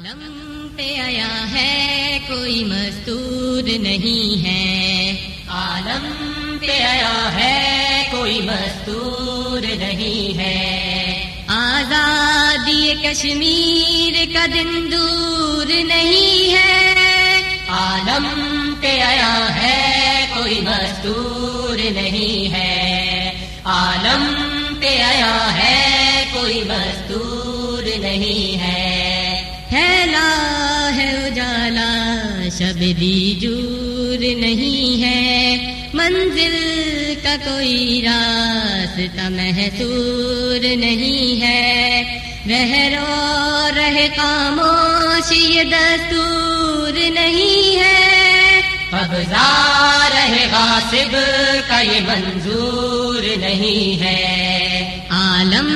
عالم پہ آیا ہے کوئی مستور نہیں ہے، عالم پہ آیا ہے کوئی مستور نہیں ہے، آزادی کشمیر کا دن دور نہیں ہے، عالم پہ آیا ہے کوئی مستور نہیں ہے، عالم پہ آیا ہے کوئی مستور نہیں ہے، پھیلا ہے اجالا شب دیجور نہیں ہے، منزل کا کوئی راستہ محصور نہیں ہے، رہ رہے خاموش یہ دستور نہیں ہے، قبضہ رہے غاصب کا یہ منظور نہیں ہے، عالم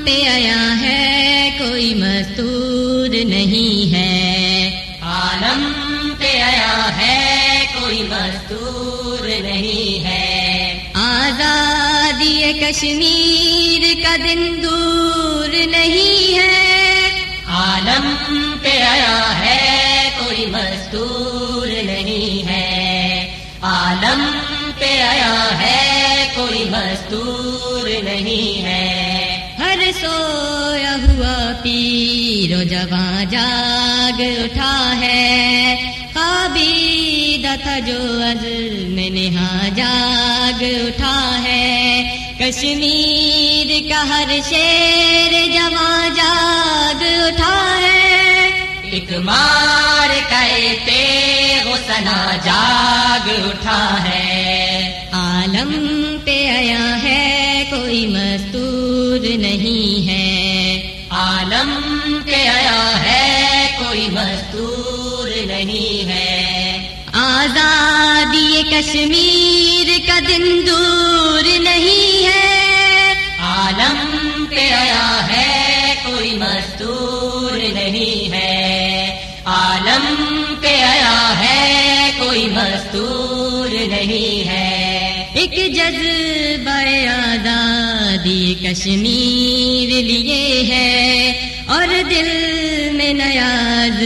پہ آیا ہے کوئی مستور نہیں ہے، عالم پہ آیا ہے کوئی مستور نہیں ہے، آزادی کشمیر کا دن دور نہیں ہے، عالم پہ آیا ہے کوئی مستور نہیں ہے، عالم پہ آیا ہے کوئی مستور نہیں ہے، ہر سویا ہوا پیر و جوان جاگ اٹھا ہے، خوابیدہ تھا جو عزم نہا جاگ اٹھا ہے، کشمیر کا ہر شیر جوان جاگ اٹھا ہے، ایک مار کہے تیغ و ثنا جاگ اٹھا ہے، عالم پہ آیا ہے کوئی مستور نہیں ہے، عالم پہ آیا ہے کوئی مستور نہیں ہے، آزادی کشمیر کا دن دور نہیں ہے، عالم پہ آیا ہے کوئی مستور نہیں ہے، عالم پہ آیا ہے کوئی مستور نہیں ہے، ایک جذبہ آزادی کشمیر لیے ہے، اور دل میں نیاز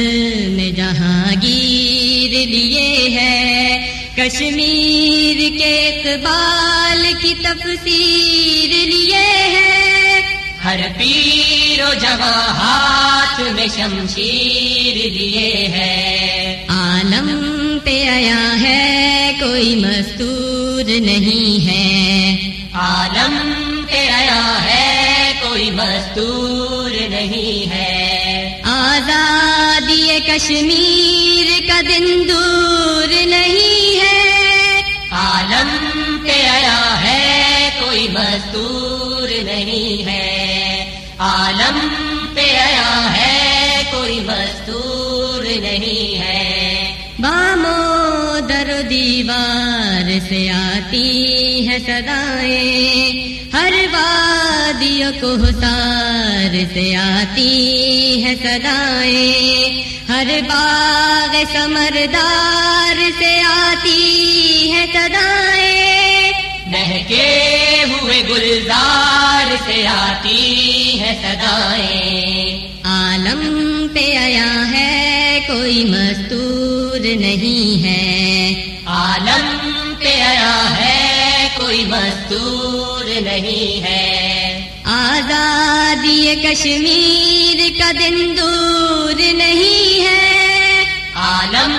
میں جہانگیر لیے ہے، کشمیر کے اقبال کی تفسیر لیے ہے، ہر پیر و جواں ہاتھ میں شمشیر لیے ہے، عالم پہ آیا ہے کوئی مستور نہیں ہے، عالم پہ آیا ہے کوئی مستور نہیں ہے، آزادی کشمیر کا دن دور نہیں ہے، عالم پہ آیا ہے کوئی مستور نہیں ہے، عالم پہ آیا ہے کوئی مستور نہیں ہے، بامو در و دیوار سے آتی ہے صدائیں، ہر وادی و کوہسار سے آتی ہے صدائیں، ہر باغ سمردار سے آتی ہے صدائیں، مہکے ہوئے گلزار سے آتی ہے صدائیں، عالم پہ آیا ہے کوئی مستور نہیں ہے، عالم پہ آیا ہے کوئی مستور نہیں ہے، آزادی کشمیر کا دن دور نہیں ہے، عالم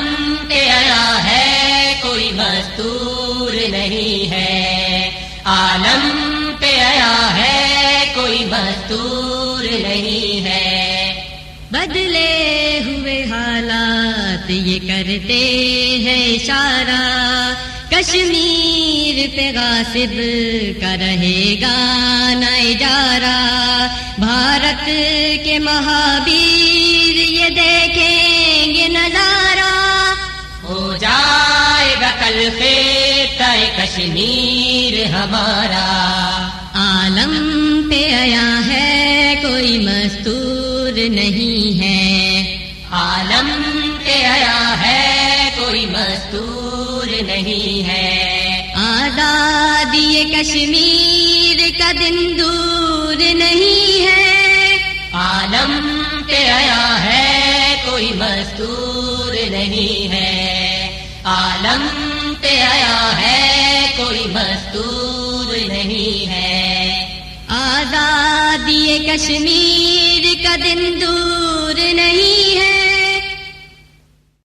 پہ آیا ہے کوئی مستور نہیں ہے، عالم پہ آیا ہے کوئی مستور نہیں ہے، بدلے ہوئے حالات یہ کرتے ہیں اشارہ، کشمیر پہ غاصب کا رہے گا نہ اجارہ، بھارت کے مہابیر یہ دیکھیں گے نظارہ، ہو جائے گا کل خطہ کشمیر ہمارا، عالم پہ آیا ہے کوئی مستور نہیں ہے، عالم پہ آیا ہے کوئی مستور نہیں ہے، آزادی کشمیر کا دن دور نہیں ہے، عالم پہ آیا ہے مستور نہیں ہے، عالم پہ آیا ہے کوئی مستور نہیں ہے۔ آزادی کشمیر کا دن دور نہیں